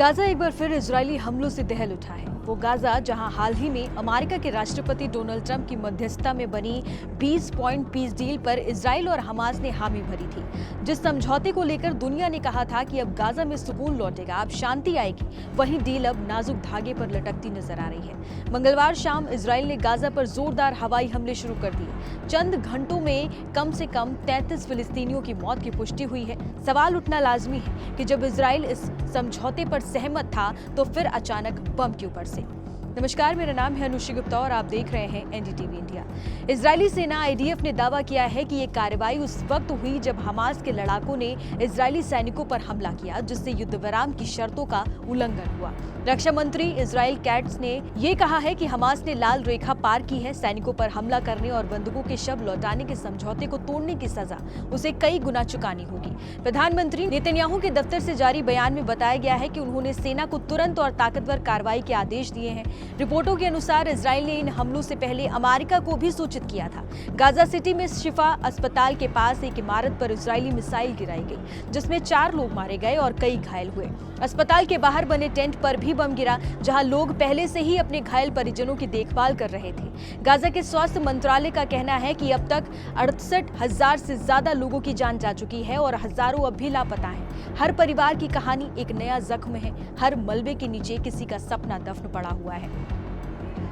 Gaza एक बार फिर Israeli हमलों से दहल उठा है। वो गाजा जहां हाल ही में अमेरिका के राष्ट्रपति डोनाल्ड ट्रंप की मध्यस्थता में बनी 20 पॉइंट पीस डील पर इजराइल और हमास ने हामी भरी थी, जिस समझौते को लेकर दुनिया ने कहा था कि अब गाजा में सुकून लौटेगा, अब शांति आएगी, वहीं डील अब नाजुक धागे पर लटकती नजर आ रही है। मंगलवार शाम इजराइल ने गाजा पर जोरदार हवाई हमले शुरू कर दिए। चंद घंटों में कम से कम 33 फिलिस्तीनियों की मौत की पुष्टि हुई है। सवाल उठना लाजमी है कि जब इजराइल इस समझौते पर सहमत था तो फिर अचानक बम क्यों बरसे। नमस्कार, मेरा नाम है अनुषी गुप्ता और आप देख रहे हैं एनडीटीवी इंडिया। इजरायली सेना आईडीएफ ने दावा किया है कि ये कार्रवाई उस वक्त हुई जब हमास के लड़ाकों ने इजरायली सैनिकों पर हमला किया, जिससे युद्ध विराम की शर्तों का उल्लंघन हुआ। रक्षा मंत्री इजराइल कैट्स ने ये कहा है कि हमास ने लाल रेखा पार की है। सैनिकों पर हमला करने और बंधुकों के शव लौटाने के समझौते को तोड़ने की सजा उसे कई गुना चुकानी होगी। प्रधानमंत्री नेतन्याहू के दफ्तर से जारी बयान में बताया गया है कि उन्होंने सेना को तुरंत और ताकतवर कार्रवाई के आदेश दिए हैं। रिपोर्टों के अनुसार इजराइल ने इन हमलों से पहले अमेरिका को भी सूचित किया था। गाजा सिटी में शिफा अस्पताल के पास एक इमारत पर इजरायली मिसाइल गिराई गई, जिसमें 4 लोग मारे गए और कई घायल हुए। अस्पताल के बाहर बने टेंट पर भी बम गिरा, जहां लोग पहले से ही अपने घायल परिजनों की देखभाल कर रहे थे। गाजा के स्वास्थ्य मंत्रालय का कहना है कि अब तक 68,000 से ज्यादा लोगों की जान जा चुकी है और हजारों अब भी लापता हैं। हर परिवार की कहानी एक नया जख्म है। हर मलबे के नीचे किसी का सपना दफन पड़ा हुआ है।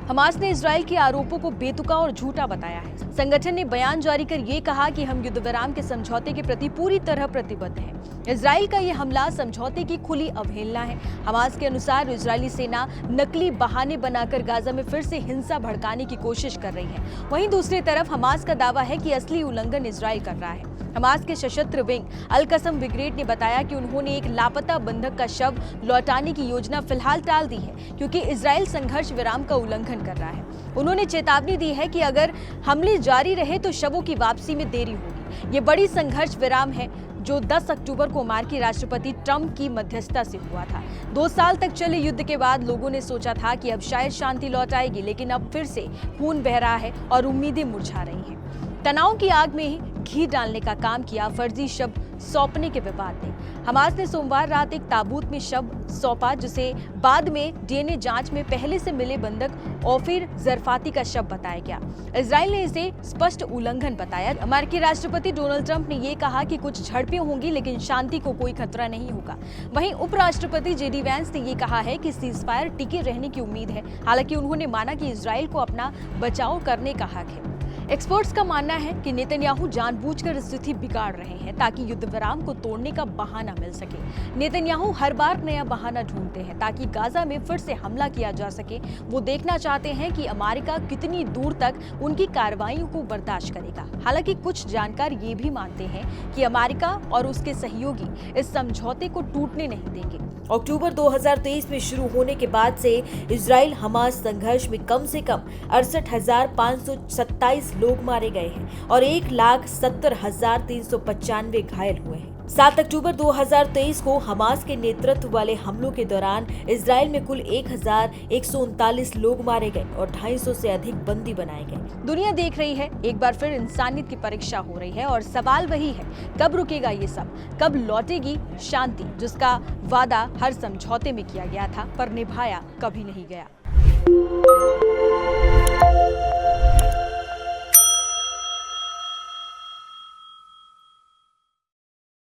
हमास ने इजराइल के आरोपों को बेतुका और झूठा बताया है। संगठन ने बयान जारी कर ये कहा कि हम युद्ध विराम के समझौते के प्रति पूरी तरह प्रतिबद्ध हैं। इजराइल का ये हमला समझौते की खुली अवहेलना है। हमास के अनुसार इजरायली सेना नकली बहाने बनाकर गाजा में फिर से हिंसा भड़काने की कोशिश कर रही है। वहीं दूसरी तरफ हमास का दावा है कि असली उल्लंघन इजराइल कर रहा है। हमास के सशस्त्र विंग अल कसम ब्रिगेड ने बताया कि उन्होंने एक लापता बंधक का शव लौटाने की योजना फिलहाल टाल दी है, क्योंकि इजराइल संघर्ष विराम का उल्लंघन कर रहा है। उन्होंने चेतावनी दी है कि अगर हमले जारी रहे तो शवों की वापसी में देरी होगी। ये बड़ी संघर्ष विराम है जो 10 अक्टूबर को अमेरिकी राष्ट्रपति ट्रंप की मध्यस्थता से हुआ था। 2 साल तक चले युद्ध के बाद लोगों ने सोचा था कि अब शायद शांति लौट आएगी, लेकिन अब फिर से खून बह रहा है और उम्मीदें मुरझा रही हैं। तनाव की आग में ही घी डालने का काम किया फर्जी शव सौंपने के विवाद ने। हमास ने सोमवार रात एक ताबूत में शव सौंपा, जिसे बाद में डीएनए जांच में पहले से मिले बंधक ओफिर जरफाती का शव बताया गया। इजराइल ने इसे स्पष्ट उल्लंघन बताया। अमेरिकी राष्ट्रपति डोनाल्ड ट्रंप ने ये कहा कि कुछ झड़पें होंगी, लेकिन शांति को कोई खतरा नहीं होगा। वहीं उपराष्ट्रपति जेडी वैंस ने ये कहा है कि सीजफायर टिके रहने की उम्मीद है। हालांकि उन्होंने माना कि इजराइल को अपना बचाव करने का हक है। एक्सपर्ट्स का मानना है कि नेतन्याहू जानबूझकर स्थिति बिगाड़ रहे हैं ताकि युद्ध विराम को तोड़ने का बहाना मिल सके। नेतन्याहू हर बार नया बहाना ढूंढते हैं ताकि गाजा में फिर से हमला किया जा सके। वो देखना चाहते हैं कि अमेरिका कितनी दूर तक उनकी कार्रवाइयों को बर्दाश्त करेगा। हालांकि कुछ जानकार ये भी मानते हैं कि अमेरिका और उसके सहयोगी इस समझौते को टूटने नहीं देंगे। अक्टूबर 2023 में शुरू होने के बाद से इजराइल हमास संघर्ष में कम से कम 68,527 लोग मारे गए हैं और 1,70,395 घायल हुए हैं। 7 अक्टूबर 2023 को हमास के नेतृत्व वाले हमलों के दौरान इजराइल में कुल 1,139 लोग मारे गए और 250 से अधिक बंदी बनाए गए। दुनिया देख रही है, एक बार फिर इंसानियत की परीक्षा हो रही है और सवाल वही है, कब रुकेगा ये सब? कब लौटेगी शांति, जिसका वादा हर समझौते में किया गया था पर निभाया कभी नहीं गया।